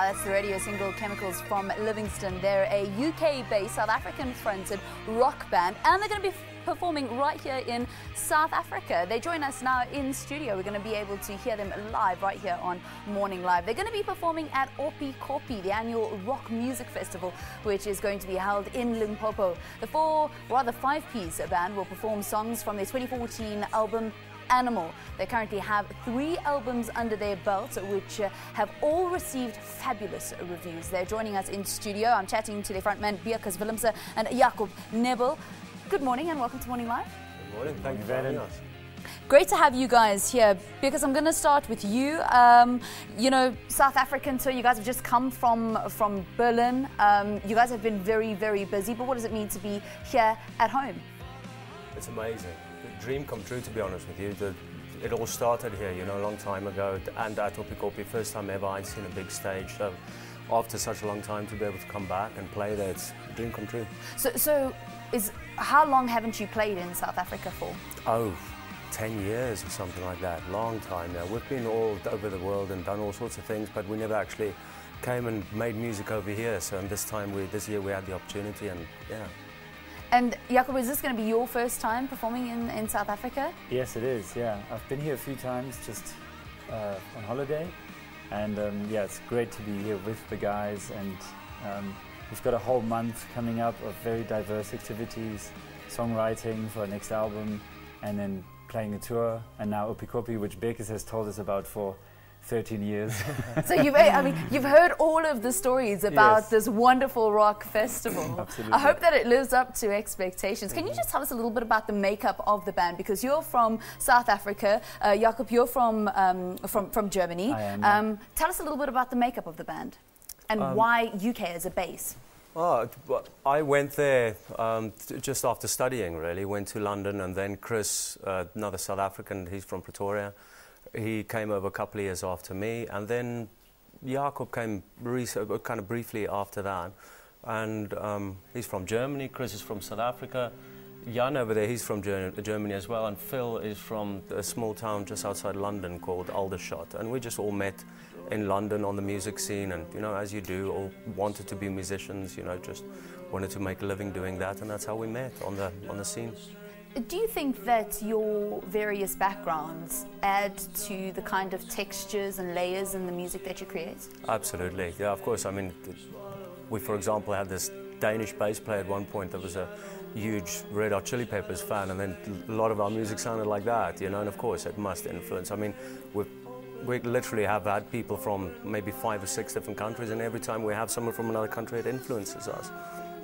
That's the radio single Chemicals from Livingston. They're a UK-based, South African-fronted rock band, and they're going to be performing right here in South Africa. They join us now in studio. We're going to be able to hear them live right here on Morning Live. They're going to be performing at Oppikoppi, the annual rock music festival, which is going to be held in Limpopo. The five-piece band will perform songs from their 2014 album Animal. They currently have 3 albums under their belt, which have all received fabulous reviews. They're joining us in studio. I'm chatting to their frontman Willemse and Jacob Nebel. Good morning and welcome to Morning Live. Good morning, thank you for having us. Great to have you guys here, because I'm going to start with you. You know, South African, so you guys have just come from Berlin. You guys have been very, very busy, but what does it mean to be here at home? It's amazing. The dream come true, to be honest with you. It all started here, you know, a long time ago, and at Oppikoppi, first time ever I'd seen a big stage. So after such a long time to be able to come back and play there, it's a dream come true. So how long haven't you played in South Africa for? Oh, 10 years or something like that. Long time now. We've been all over the world and done all sorts of things, but we never actually came and made music over here. So this year we had the opportunity, and yeah. And Jacob, is this going to be your first time performing in South Africa? Yes, it is, yeah. I've been here a few times just on holiday, and yeah, it's great to be here with the guys, and we've got a whole month coming up of very diverse activities, songwriting for our next album, and then playing a tour, and now Oppikoppi, which Bekes has told us about for 13 years. So you've heard all of the stories about this wonderful rock festival. Absolutely. I hope that it lives up to expectations. Can you just tell us a little bit about the makeup of the band? Because you're from South Africa, Jacob, you're from Germany. I am. Tell us a little bit about the makeup of the band and why UK as a base. Oh, I went there just after studying, really. Went to London, and then Chris, another South African, he's from Pretoria. He came over a couple of years after me, and then Jacob came kind of briefly after that. And he's from Germany, Chris is from South Africa. Jan over there, he's from Germany as well, and Phil is from a small town just outside London called Aldershot. And we just all met in London on the music scene, and you know, as you do, all wanted to be musicians, you know, just wanted to make a living doing that, and that's how we met on the scene. Do you think that your various backgrounds add to the kind of textures and layers in the music that you create? Absolutely, yeah, of course. I mean, we, for example, had this Danish bass player at one point that was a huge Red Hot Chili Peppers fan, and then a lot of our music sounded like that, you know, and of course it must influence. I mean, we literally have had people from maybe 5 or 6 different countries, and every time we have someone from another country, it influences us.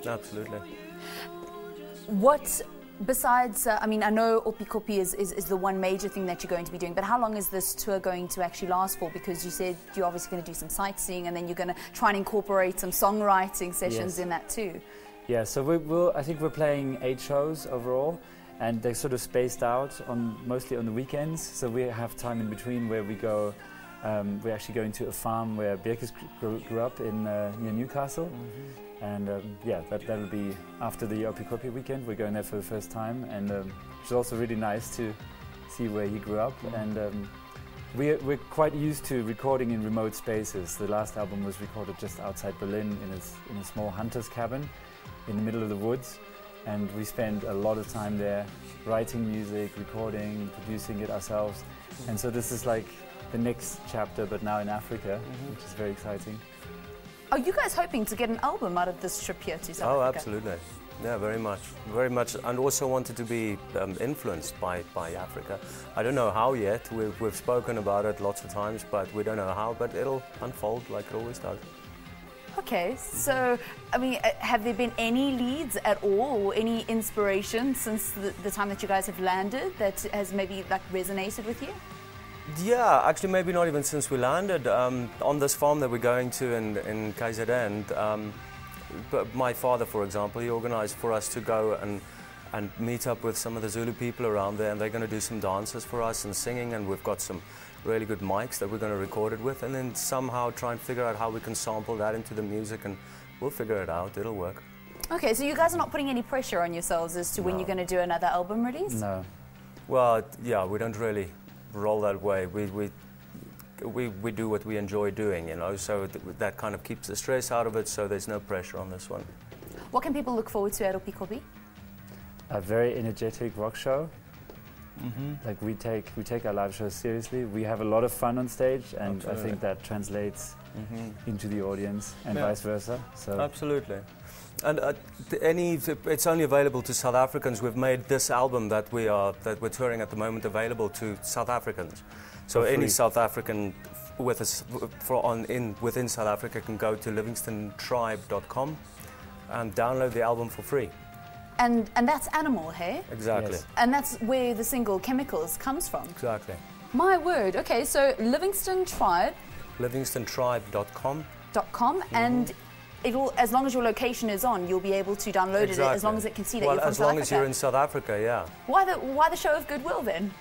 Absolutely. Besides, I mean, I know Oppikoppi is the one major thing that you're going to be doing, but how long is this tour going to actually last for? Because you said you're obviously going to do some sightseeing, and then you're going to try and incorporate some songwriting sessions in that too. Yeah, so I think we're playing 8 shows overall, and they're sort of spaced out mostly on the weekends, so we have time in between where we go. We're actually going to a farm where Bekes grew up in near Newcastle. And yeah, that'll be after the Oppikoppi weekend. We're going there for the first time, and it's also really nice to see where he grew up. And we're quite used to recording in remote spaces. The last album was recorded just outside Berlin in a small hunter's cabin in the middle of the woods, and we spent a lot of time there writing music, recording, producing it ourselves. And so this is like the next chapter, but now in Africa, which is very exciting. Are you guys hoping to get an album out of this trip here to South Africa? Oh, absolutely. Yeah, very much, and also wanted to be influenced by Africa. I don't know how yet. We've spoken about it lots of times, but we don't know how. But it'll unfold like it always does. Okay, so I mean, have there been any leads at all, or any inspiration since the time that you guys have landed that has maybe like resonated with you? Yeah, actually maybe not even since we landed. On this farm that we're going to in KZN, but my father, for example, he organised for us to go and meet up with some of the Zulu people around there, and they're going to do some dances for us and singing, and we've got some really good mics that we're going to record it with, and then somehow try and figure out how we can sample that into the music, and we'll figure it out. It'll work. Okay, so you guys are not putting any pressure on yourselves as to when you're going to do another album release? No. Well, yeah, we don't really roll that way. we do what we enjoy doing, you know, so that kind of keeps the stress out of it, so there's no pressure on this one. What can people look forward to at Oppikoppi? A very energetic rock show. Like we take our live shows seriously. We have a lot of fun on stage, and Absolutely. I think that translates into the audience and vice versa. So absolutely. And it's only available to South Africans. We've made this album that we're touring at the moment available to South Africans. So any South African within South Africa can go to livingstontribe.com and download the album for free. And that's Animal, hey? Exactly. Yes. And that's where the single Chemicals comes from. Exactly. My word. Okay, so Livingston Tribe. livingstontribe.com. And it'll, as long as your location is on, you'll be able to download it as long as it can see that you're from South Africa. Well, as long as you're in South Africa, yeah. Why the show of goodwill then?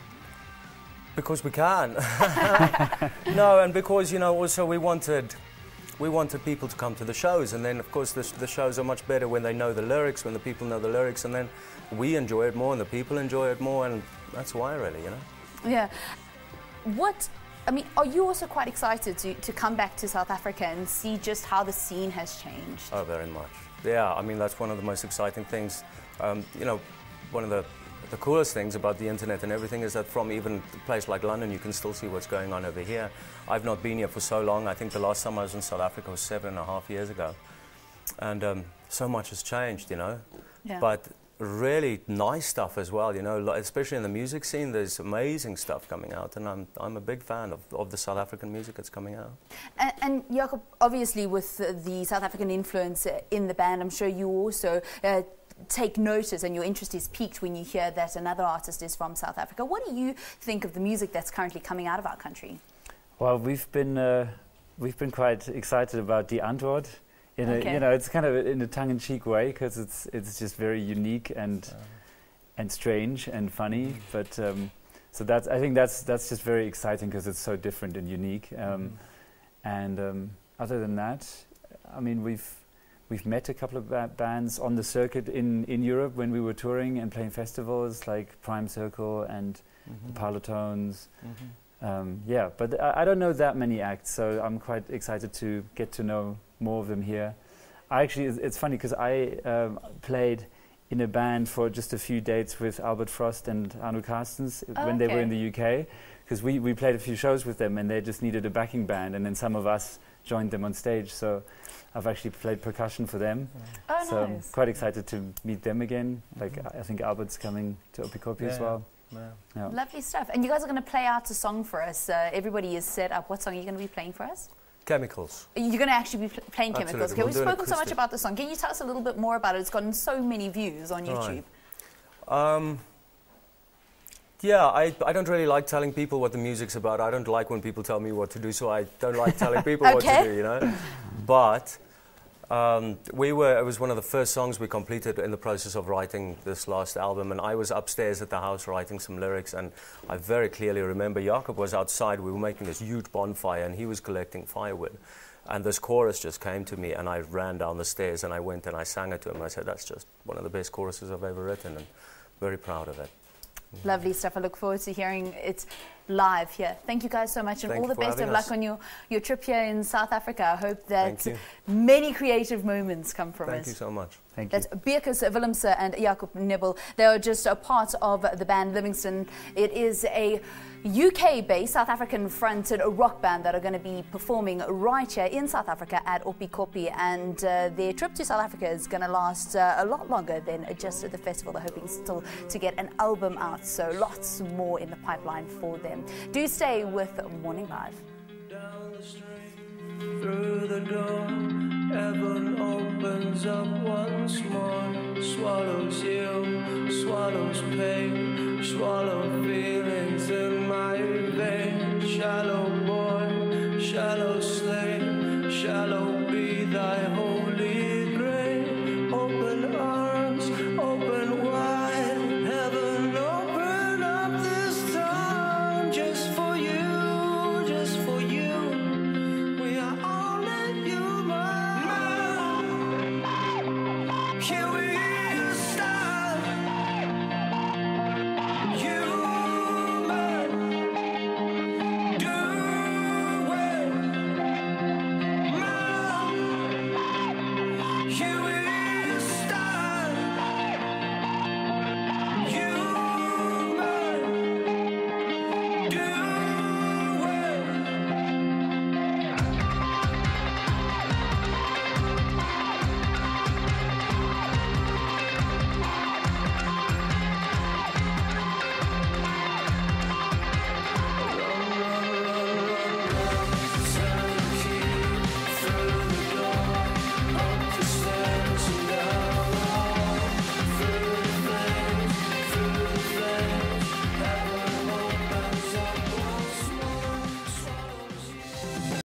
Because we can. No, and because, you know, also we wanted people to come to the shows, and then of course the shows are much better when they know the lyrics, when the people know the lyrics, and then we enjoy it more and the people enjoy it more, and that's why really, you know. Yeah. Are you also quite excited to come back to South Africa and see just how the scene has changed? Oh, very much. Yeah, I mean, that's one of the most exciting things. You know, one of the coolest things about the internet and everything is that from even a place like London, you can still see what's going on over here. I've not been here for so long. I think the last time I was in South Africa was 7.5 years ago. And so much has changed, you know. Yeah. But really nice stuff as well, you know, especially in the music scene. There's amazing stuff coming out, and I'm a big fan of the South African music that's coming out. And Jacob, obviously with the South African influence in the band, I'm sure you also take notice and your interest is piqued when you hear that another artist is from South Africa. What do you think of the music that's currently coming out of our country? well, we've been quite excited about Die Antwoord. You know, it's kind of in a tongue-in-cheek way because it's just very unique and strange and funny. But so I think that's just very exciting because it's so different and unique. And other than that, I mean, we've met a couple of bands on the circuit in Europe when we were touring and playing festivals like Prime Circle and the Parlotones. Yeah, but I don't know that many acts, so I'm quite excited to get to know more of them here. It's funny because I played in a band for just a few dates with Albert Frost and Arno Carstens when they were in the UK, because we played a few shows with them and they just needed a backing band, and then some of us joined them on stage, so I've actually played percussion for them. Oh, so nice. I'm quite excited to meet them again. Like I think Albert's coming to Oppikoppi as well. Yeah. Lovely stuff. And you guys are going to play out a song for us. Everybody is set up. What song are you going to be playing for us? Chemicals. You're going to actually be playing Chemicals. Okay, We'll we've do an spoken so much acoustic. about the song. Can you tell us a little bit more about it? It's gotten so many views on YouTube. Yeah, I don't really like telling people what the music's about. I don't like when people tell me what to do, so I don't like telling people what to do, you know. But it was one of the first songs we completed in the process of writing this last album, and I was upstairs at the house writing some lyrics, and I very clearly remember Jacob was outside. We were making this huge bonfire, and he was collecting firewood. And this chorus just came to me, and I ran down the stairs, and I went and I sang it to him. I said, that's just one of the best choruses I've ever written, and very proud of it. Lovely stuff. I look forward to hearing it live here. Thank you guys so much, and all the best of luck on your trip here in South Africa. I hope that many creative moments come from it. Thank you so much. Thank you. That's Beerkus Willemse and Jacob Nibbel. They are just a part of the band Livingston. It is a UK-based, South African-fronted rock band that are going to be performing right here in South Africa at Oppikoppi, and their trip to South Africa is going to last a lot longer than just the festival. They're hoping still to get an album out, so lots more in the pipeline for them. Do stay with Morning Live. Down the street, through the door, heaven opens up once more. Swallows you, swallows pain, swallow feelings in my